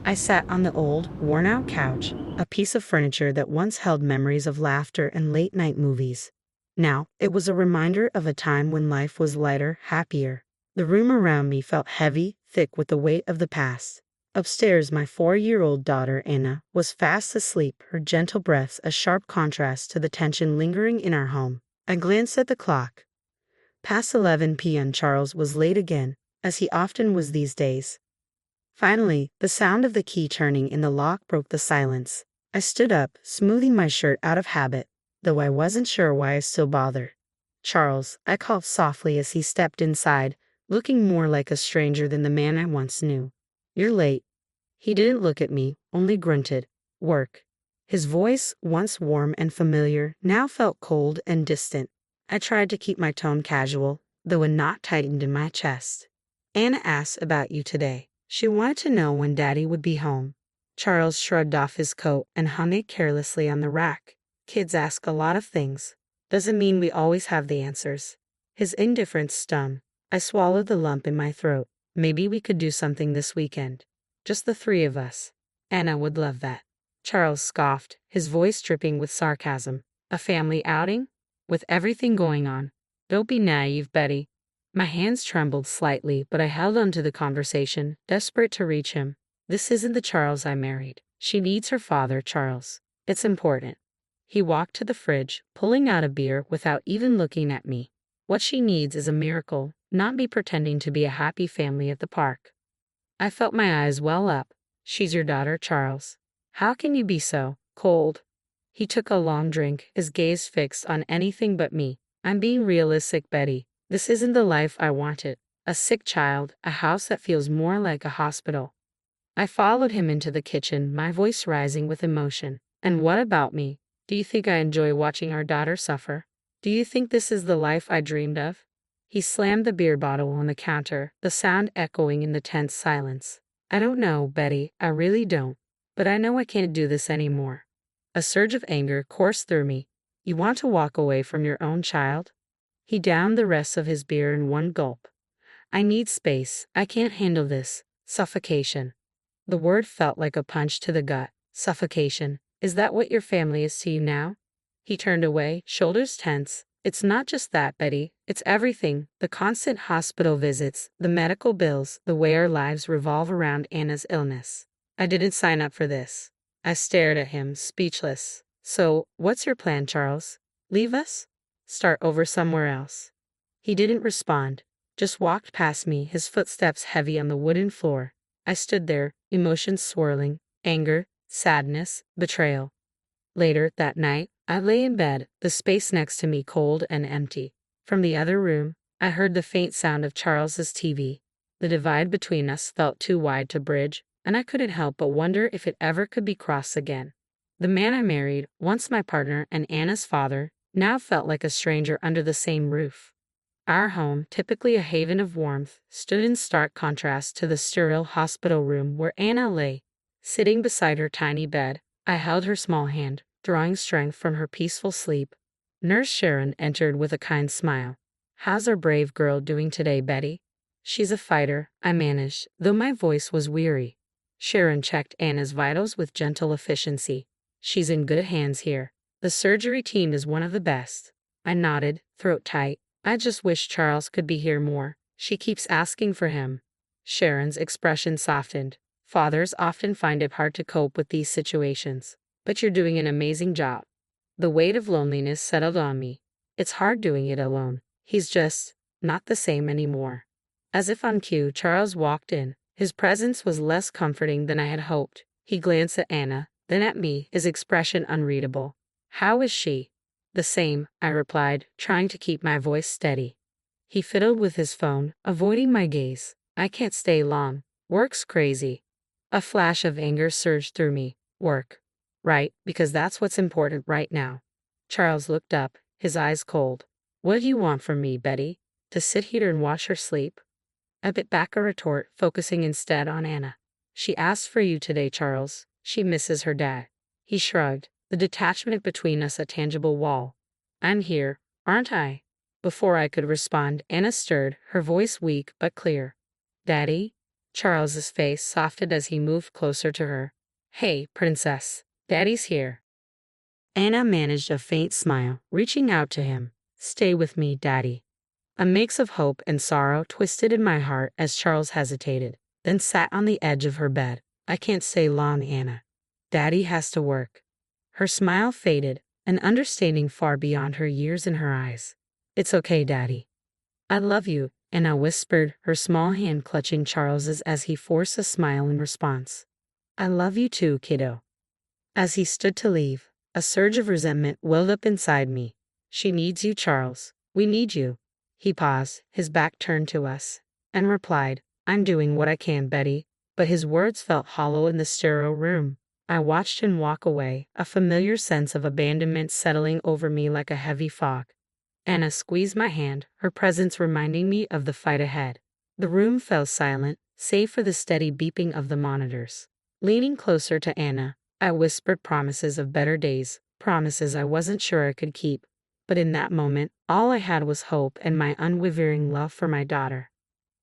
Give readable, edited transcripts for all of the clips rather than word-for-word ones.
I sat on the old, worn out couch, a piece of furniture that once held memories of laughter and late night movies. Now, it was a reminder of a time when life was lighter, happier. The room around me felt heavy, thick with the weight of the past. Upstairs, my 4-year-old daughter, Anna, was fast asleep, her gentle breaths a sharp contrast to the tension lingering in our home. I glanced at the clock. Past 11 p.m. Charles was late again, as he often was these days. Finally, the sound of the key turning in the lock broke the silence. I stood up, smoothing my shirt out of habit, though I wasn't sure why I still bothered. Charles, I called softly as he stepped inside, looking more like a stranger than the man I once knew. You're late. He didn't look at me, only grunted. Work. His voice, once warm and familiar, now felt cold and distant. I tried to keep my tone casual, though a knot tightened in my chest. Anna asked about you today. She wanted to know when Daddy would be home. Charles shrugged off his coat and hung it carelessly on the rack. Kids ask a lot of things. Doesn't mean we always have the answers. His indifference stung. I swallowed the lump in my throat. Maybe we could do something this weekend. Just the three of us. Anna would love that. Charles scoffed, his voice dripping with sarcasm. A family outing? With everything going on. Don't be naive, Betty. My hands trembled slightly, but I held on to the conversation, desperate to reach him. This isn't the Charles I married. She needs her father, Charles. It's important. He walked to the fridge, pulling out a beer without even looking at me. What she needs is a miracle, not me pretending to be a happy family at the park. I felt my eyes well up. She's your daughter, Charles. How can you be so cold? He took a long drink, his gaze fixed on anything but me. I'm being realistic, Betty. This isn't the life I wanted. A sick child, a house that feels more like a hospital. I followed him into the kitchen, my voice rising with emotion. And what about me? Do you think I enjoy watching our daughter suffer? Do you think this is the life I dreamed of? He slammed the beer bottle on the counter, the sound echoing in the tense silence. I don't know, Betty, I really don't. But I know I can't do this anymore. A surge of anger coursed through me. You want to walk away from your own child? He downed the rest of his beer in one gulp. I need space. I can't handle this. Suffocation. The word felt like a punch to the gut. Suffocation. Is that what your family is to you now? He turned away, shoulders tense. It's not just that, Betty. It's everything. The constant hospital visits, the medical bills, the way our lives revolve around Anna's illness. I didn't sign up for this. I stared at him, speechless. So, what's your plan, Charles? Leave us? Start over somewhere else? He didn't respond, just walked past me, his footsteps heavy on the wooden floor. I stood there, emotions swirling, anger, sadness, betrayal. Later that night, I lay in bed, the space next to me cold and empty. From the other room, I heard the faint sound of Charles's TV. The divide between us felt too wide to bridge, and I couldn't help but wonder if it ever could be crossed again. The man I married, once my partner and Anna's father, now felt like a stranger under the same roof. Our home, typically a haven of warmth, stood in stark contrast to the sterile hospital room where Anna lay. Sitting beside her tiny bed, I held her small hand, drawing strength from her peaceful sleep. Nurse Sharon entered with a kind smile. How's our brave girl doing today, Betty? She's a fighter, I managed, though my voice was weary. Sharon checked Anna's vitals with gentle efficiency. She's in good hands here. The surgery team is one of the best. I nodded, throat tight. I just wish Charles could be here more. She keeps asking for him. Sharon's expression softened. Fathers often find it hard to cope with these situations. But you're doing an amazing job. The weight of loneliness settled on me. It's hard doing it alone. He's just not the same anymore. As if on cue, Charles walked in. His presence was less comforting than I had hoped. He glanced at Anna, then at me, his expression unreadable. How is she? The same, I replied, trying to keep my voice steady. He fiddled with his phone, avoiding my gaze. I can't stay long. Work's crazy. A flash of anger surged through me. Work. Right, because that's what's important right now. Charles looked up, his eyes cold. What do you want from me, Betty? To sit here and watch her sleep? I bit back a retort, focusing instead on Anna. She asked for you today, Charles. She misses her dad. He shrugged, the detachment between us a tangible wall. I'm here, aren't I? Before I could respond, Anna stirred, her voice weak but clear. Daddy? Charles's face softened as he moved closer to her. Hey, princess. Daddy's here. Anna managed a faint smile, reaching out to him. Stay with me, Daddy. A mix of hope and sorrow twisted in my heart as Charles hesitated, then sat on the edge of her bed. I can't stay long, Anna. Daddy has to work. Her smile faded, an understanding far beyond her years in her eyes. It's okay, Daddy. I love you, Anna whispered, her small hand clutching Charles's as he forced a smile in response. I love you too, kiddo. As he stood to leave, a surge of resentment welled up inside me. She needs you, Charles. We need you. He paused, his back turned to us, and replied, I'm doing what I can, Betty. But his words felt hollow in the sterile room. I watched him walk away, a familiar sense of abandonment settling over me like a heavy fog. Anna squeezed my hand, her presence reminding me of the fight ahead. The room fell silent, save for the steady beeping of the monitors. Leaning closer to Anna, I whispered promises of better days, promises I wasn't sure I could keep. But in that moment, all I had was hope and my unwavering love for my daughter.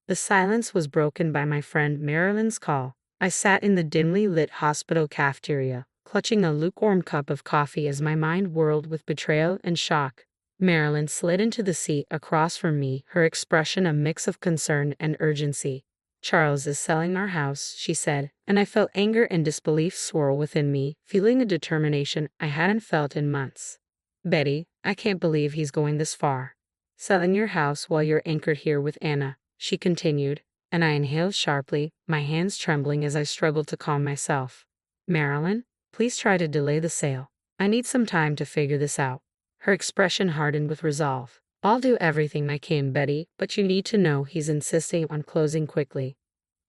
The silence was broken by my friend Marilyn's call. I sat in the dimly lit hospital cafeteria, clutching a lukewarm cup of coffee as my mind whirled with betrayal and shock. Marilyn slid into the seat across from me, her expression a mix of concern and urgency. Charles is selling our house, she said, and I felt anger and disbelief swirl within me, feeling a determination I hadn't felt in months. Betty, I can't believe he's going this far. Selling your house while you're anchored here with Anna, she continued, and I inhaled sharply, my hands trembling as I struggled to calm myself. Marilyn, please try to delay the sale. I need some time to figure this out. Her expression hardened with resolve. I'll do everything I can, Betty, but you need to know he's insisting on closing quickly.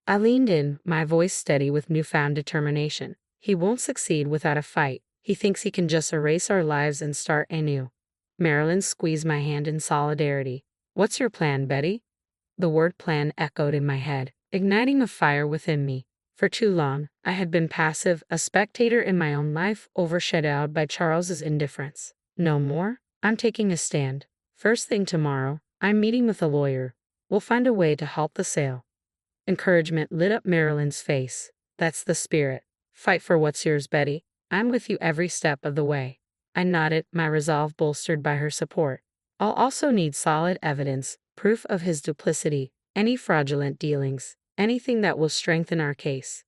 I leaned in, my voice steady with newfound determination. He won't succeed without a fight. He thinks he can just erase our lives and start anew. Marilyn squeezed my hand in solidarity. What's your plan, Betty? The word plan echoed in my head, igniting a fire within me. For too long, I had been passive, a spectator in my own life, overshadowed by Charles's indifference. No more. I'm taking a stand. First thing tomorrow, I'm meeting with a lawyer. We'll find a way to halt the sale. Encouragement lit up Marilyn's face. That's the spirit. Fight for what's yours, Betty. I'm with you every step of the way. I nodded, my resolve bolstered by her support. I'll also need solid evidence, proof of his duplicity, any fraudulent dealings, anything that will strengthen our case.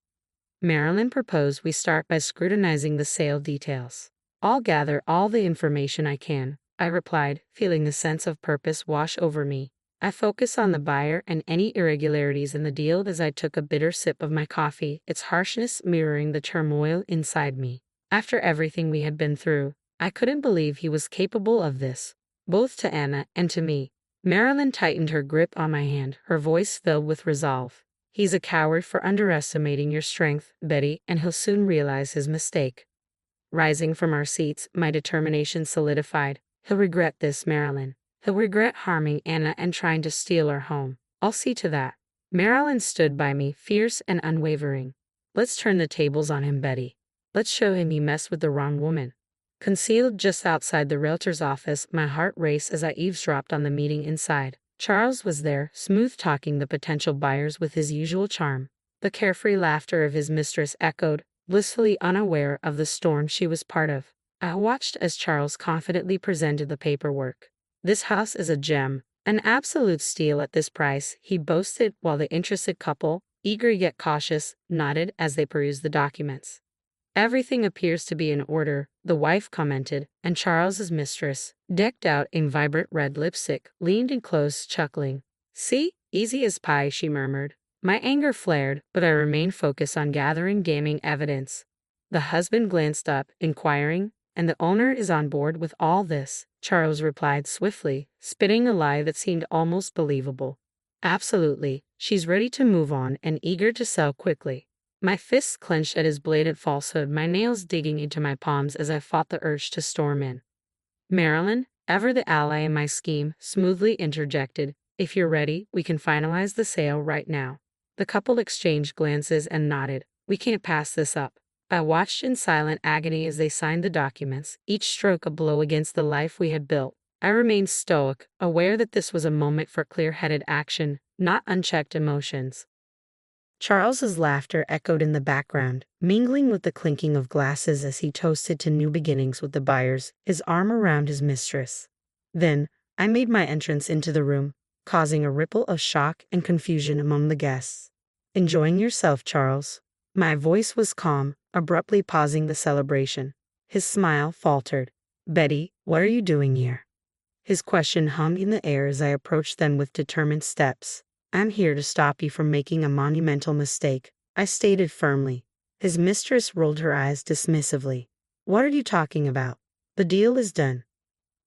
Marilyn proposed we start by scrutinizing the sale details. I'll gather all the information I can, I replied, feeling a sense of purpose wash over me. I focused on the buyer and any irregularities in the deal as I took a bitter sip of my coffee, its harshness mirroring the turmoil inside me. After everything we had been through, I couldn't believe he was capable of this, both to Anna and to me. Marilyn tightened her grip on my hand, her voice filled with resolve. He's a coward for underestimating your strength, Betty, and he'll soon realize his mistake. Rising from our seats, my determination solidified. He'll regret this, Marilyn. He'll regret harming Anna and trying to steal our home. I'll see to that. Marilyn stood by me, fierce and unwavering. Let's turn the tables on him, Betty. Let's show him he messed with the wrong woman. Concealed just outside the realtor's office, my heart raced as I eavesdropped on the meeting inside. Charles was there, smooth-talking the potential buyers with his usual charm. The carefree laughter of his mistress echoed, blissfully unaware of the storm she was part of. I watched as Charles confidently presented the paperwork. This house is a gem, an absolute steal at this price, he boasted while the interested couple, eager yet cautious, nodded as they perused the documents. Everything appears to be in order, the wife commented, and Charles's mistress, decked out in vibrant red lipstick, leaned in close, chuckling. See? Easy as pie, she murmured. My anger flared, but I remained focused on gathering damning evidence. The husband glanced up, inquiring, and the owner is on board with all this, Charles replied swiftly, spitting a lie that seemed almost believable. Absolutely, she's ready to move on and eager to sell quickly. My fists clenched at his blatant falsehood, my nails digging into my palms as I fought the urge to storm in. Marilyn, ever the ally in my scheme, smoothly interjected, if you're ready, we can finalize the sale right now. The couple exchanged glances and nodded. We can't pass this up. I watched in silent agony as they signed the documents, each stroke a blow against the life we had built. I remained stoic, aware that this was a moment for clear-headed action, not unchecked emotions. Charles's laughter echoed in the background, mingling with the clinking of glasses as he toasted to new beginnings with the buyers, his arm around his mistress. Then, I made my entrance into the room, causing a ripple of shock and confusion among the guests. Enjoying yourself, Charles? My voice was calm, abruptly pausing the celebration. His smile faltered. Betty, what are you doing here? His question hung in the air as I approached them with determined steps. I'm here to stop you from making a monumental mistake, I stated firmly. His mistress rolled her eyes dismissively. What are you talking about? The deal is done.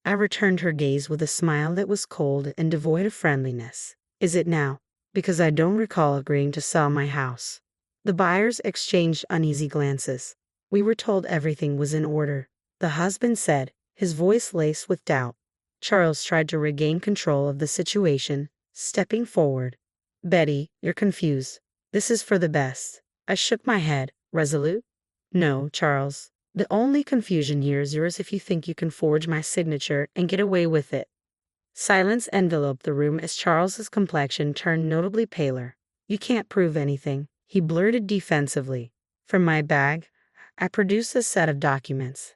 I returned her gaze with a smile that was cold and devoid of friendliness. Is it now? Because I don't recall agreeing to sell my house. The buyers exchanged uneasy glances. We were told everything was in order, the husband said, his voice laced with doubt. Charles tried to regain control of the situation, stepping forward. Betty, you're confused. This is for the best. I shook my head, resolute. No, Charles. The only confusion here is yours if you think you can forge my signature and get away with it. Silence enveloped the room as Charles's complexion turned notably paler. You can't prove anything, he blurted defensively. From my bag, I produced a set of documents.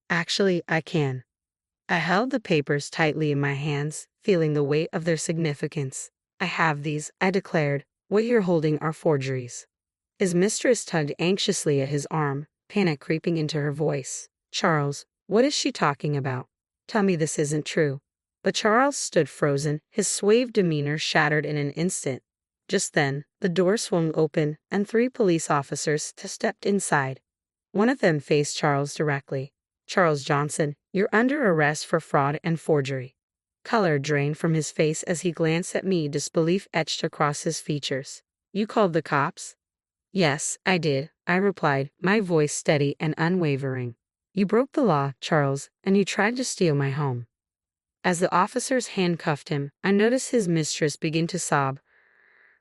Actually, I can. I held the papers tightly in my hands, feeling the weight of their significance. I have these, I declared. What you're holding are forgeries. His mistress tugged anxiously at his arm, panic creeping into her voice. Charles, what is she talking about? Tell me this isn't true. But Charles stood frozen, his suave demeanor shattered in an instant. Just then, the door swung open, and 3 police officers stepped inside. One of them faced Charles directly. Charles Johnson, you're under arrest for fraud and forgery. Color drained from his face as he glanced at me, disbelief etched across his features. You called the cops? Yes, I did, I replied, my voice steady and unwavering. You broke the law, Charles, and you tried to steal my home. As the officers handcuffed him, I noticed his mistress begin to sob,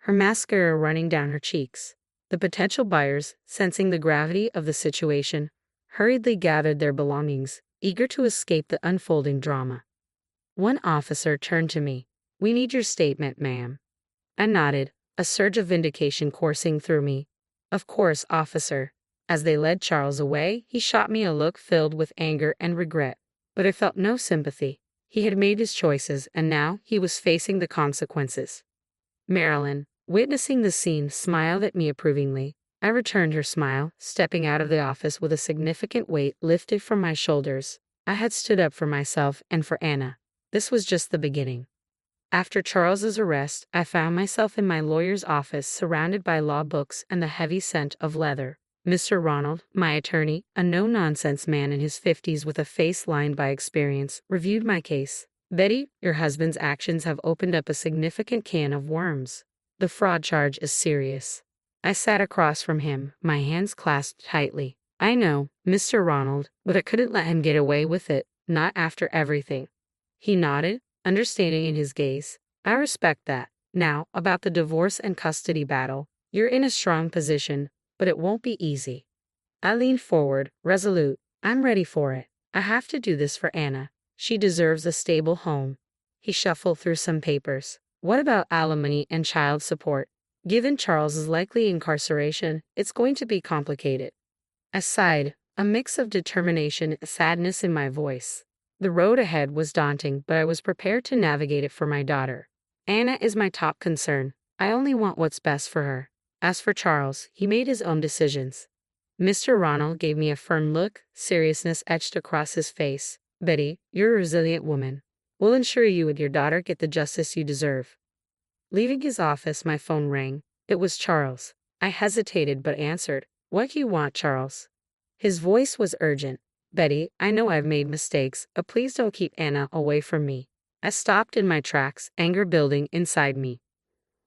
her mascara running down her cheeks. The potential buyers, sensing the gravity of the situation, hurriedly gathered their belongings, eager to escape the unfolding drama. One officer turned to me. We need your statement, ma'am. I nodded, a surge of vindication coursing through me. Of course, officer. As they led Charles away, he shot me a look filled with anger and regret. But I felt no sympathy. He had made his choices, and now he was facing the consequences. Marilyn, witnessing the scene, smiled at me approvingly. I returned her smile, stepping out of the office with a significant weight lifted from my shoulders. I had stood up for myself and for Anna. This was just the beginning. After Charles's arrest, I found myself in my lawyer's office surrounded by law books and the heavy scent of leather. Mr. Ronald, my attorney, a no-nonsense man in his 50s with a face lined by experience, reviewed my case. Betty, your husband's actions have opened up a significant can of worms. The fraud charge is serious. I sat across from him, my hands clasped tightly. I know, Mr. Ronald, but I couldn't let him get away with it, not after everything. He nodded, understanding in his gaze. I respect that. Now, about the divorce and custody battle. You're in a strong position, but it won't be easy. I leaned forward, resolute. I'm ready for it. I have to do this for Anna. She deserves a stable home. He shuffled through some papers. What about alimony and child support? Given Charles's likely incarceration, it's going to be complicated. I sighed, a mix of determination and sadness in my voice. The road ahead was daunting, but I was prepared to navigate it for my daughter. Anna is my top concern. I only want what's best for her. As for Charles, he made his own decisions. Mr. Ronald gave me a firm look, seriousness etched across his face. Betty, you're a resilient woman. We'll ensure you and your daughter get the justice you deserve. Leaving his office, my phone rang. It was Charles. I hesitated but answered. What do you want, Charles? His voice was urgent. Betty, I know I've made mistakes, but please don't keep Anna away from me. I stopped in my tracks, anger building inside me.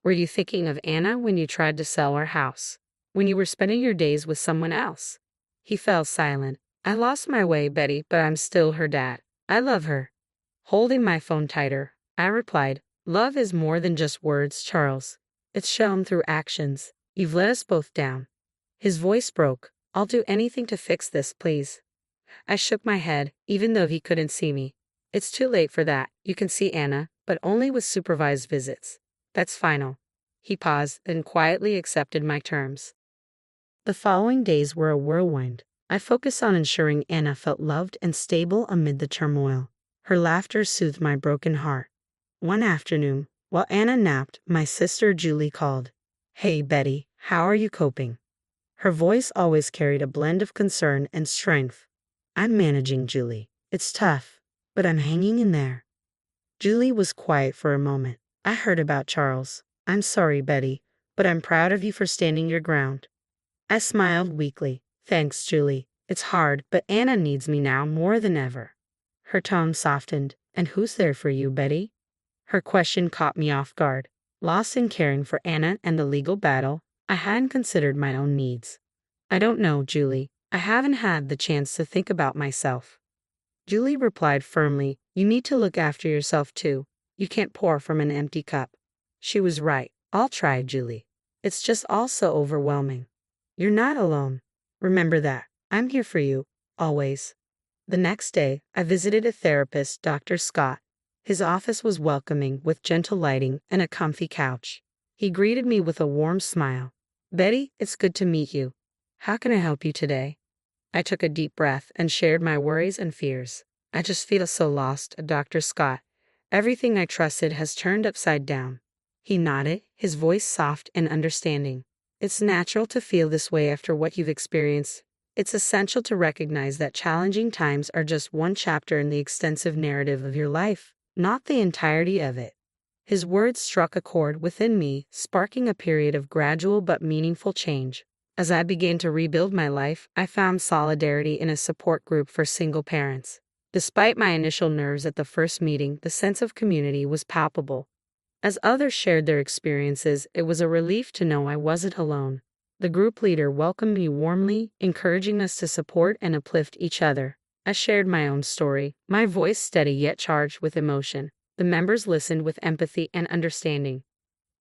Were you thinking of Anna when you tried to sell our house? When you were spending your days with someone else? He fell silent. I lost my way, Betty, but I'm still her dad. I love her. Holding my phone tighter, I replied, love is more than just words, Charles. It's shown through actions. You've let us both down. His voice broke. I'll do anything to fix this, please. I shook my head, even though he couldn't see me. It's too late for that. You can see Anna, but only with supervised visits. That's final. He paused, then quietly accepted my terms. The following days were a whirlwind. I focused on ensuring Anna felt loved and stable amid the turmoil. Her laughter soothed my broken heart. One afternoon, while Anna napped, my sister Julie called. "Hey, Betty, how are you coping?" Her voice always carried a blend of concern and strength. "I'm managing, Julie. It's tough, but I'm hanging in there." Julie was quiet for a moment. "I heard about Charles. I'm sorry, Betty, but I'm proud of you for standing your ground." I smiled weakly. "Thanks, Julie. It's hard, but Anna needs me now more than ever." Her tone softened. "And who's there for you, Betty?" Her question caught me off guard. Lost in caring for Anna and the legal battle, I hadn't considered my own needs. "I don't know, Julie. I haven't had the chance to think about myself." Julie replied firmly, "You need to look after yourself too. You can't pour from an empty cup." She was right. "I'll try, Julie. It's just all so overwhelming." "You're not alone. Remember that. I'm here for you, always." The next day, I visited a therapist, Dr. Scott. His office was welcoming, with gentle lighting and a comfy couch. He greeted me with a warm smile. "Betty, it's good to meet you. How can I help you today?" I took a deep breath and shared my worries and fears. "I just feel so lost, Dr. Scott. Everything I trusted has turned upside down." He nodded, his voice soft and understanding. "It's natural to feel this way after what you've experienced. It's essential to recognize that challenging times are just one chapter in the extensive narrative of your life, not the entirety of it." His words struck a chord within me, sparking a period of gradual but meaningful change. As I began to rebuild my life, I found solidarity in a support group for single parents. Despite my initial nerves at the first meeting, the sense of community was palpable. As others shared their experiences, it was a relief to know I wasn't alone. The group leader welcomed me warmly, encouraging us to support and uplift each other. I shared my own story, my voice steady yet charged with emotion. The members listened with empathy and understanding.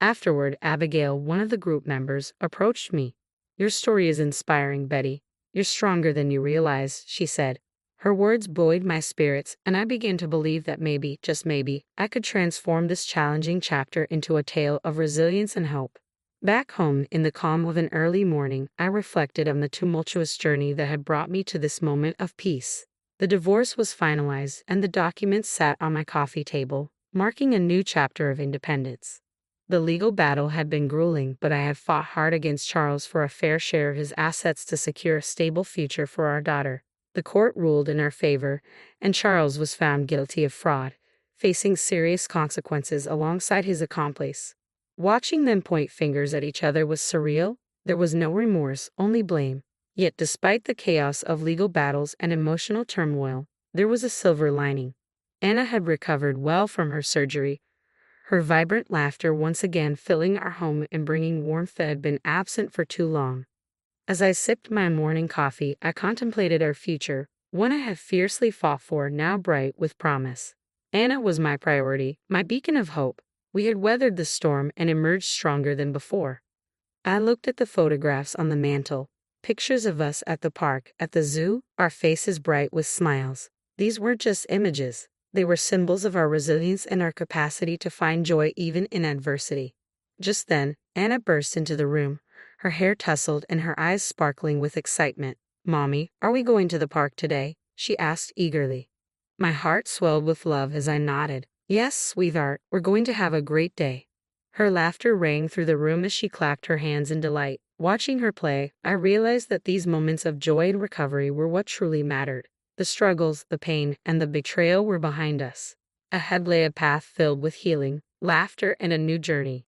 Afterward, Abigail, one of the group members, approached me. "Your story is inspiring, Betty. You're stronger than you realize," she said. Her words buoyed my spirits, and I began to believe that maybe, just maybe, I could transform this challenging chapter into a tale of resilience and hope. Back home, in the calm of an early morning, I reflected on the tumultuous journey that had brought me to this moment of peace. The divorce was finalized, and the documents sat on my coffee table, marking a new chapter of independence. The legal battle had been grueling, but I had fought hard against Charles for a fair share of his assets to secure a stable future for our daughter. The court ruled in our favor, and Charles was found guilty of fraud, facing serious consequences alongside his accomplice. Watching them point fingers at each other was surreal. There was no remorse, only blame. Yet despite the chaos of legal battles and emotional turmoil, there was a silver lining. Anna had recovered well from her surgery, her vibrant laughter once again filling our home and bringing warmth that had been absent for too long. As I sipped my morning coffee, I contemplated our future, one I had fiercely fought for, now bright with promise. Anna was my priority, my beacon of hope. We had weathered the storm and emerged stronger than before. I looked at the photographs on the mantel, pictures of us at the park, at the zoo, our faces bright with smiles. These weren't just images. They were symbols of our resilience and our capacity to find joy even in adversity. Just then, Anna burst into the room, her hair tousled and her eyes sparkling with excitement. "Mommy, are we going to the park today?" she asked eagerly. My heart swelled with love as I nodded. "Yes, sweetheart, we're going to have a great day." Her laughter rang through the room as she clapped her hands in delight. Watching her play, I realized that these moments of joy and recovery were what truly mattered. The struggles, the pain, and the betrayal were behind us. Ahead lay a path filled with healing, laughter, and a new journey.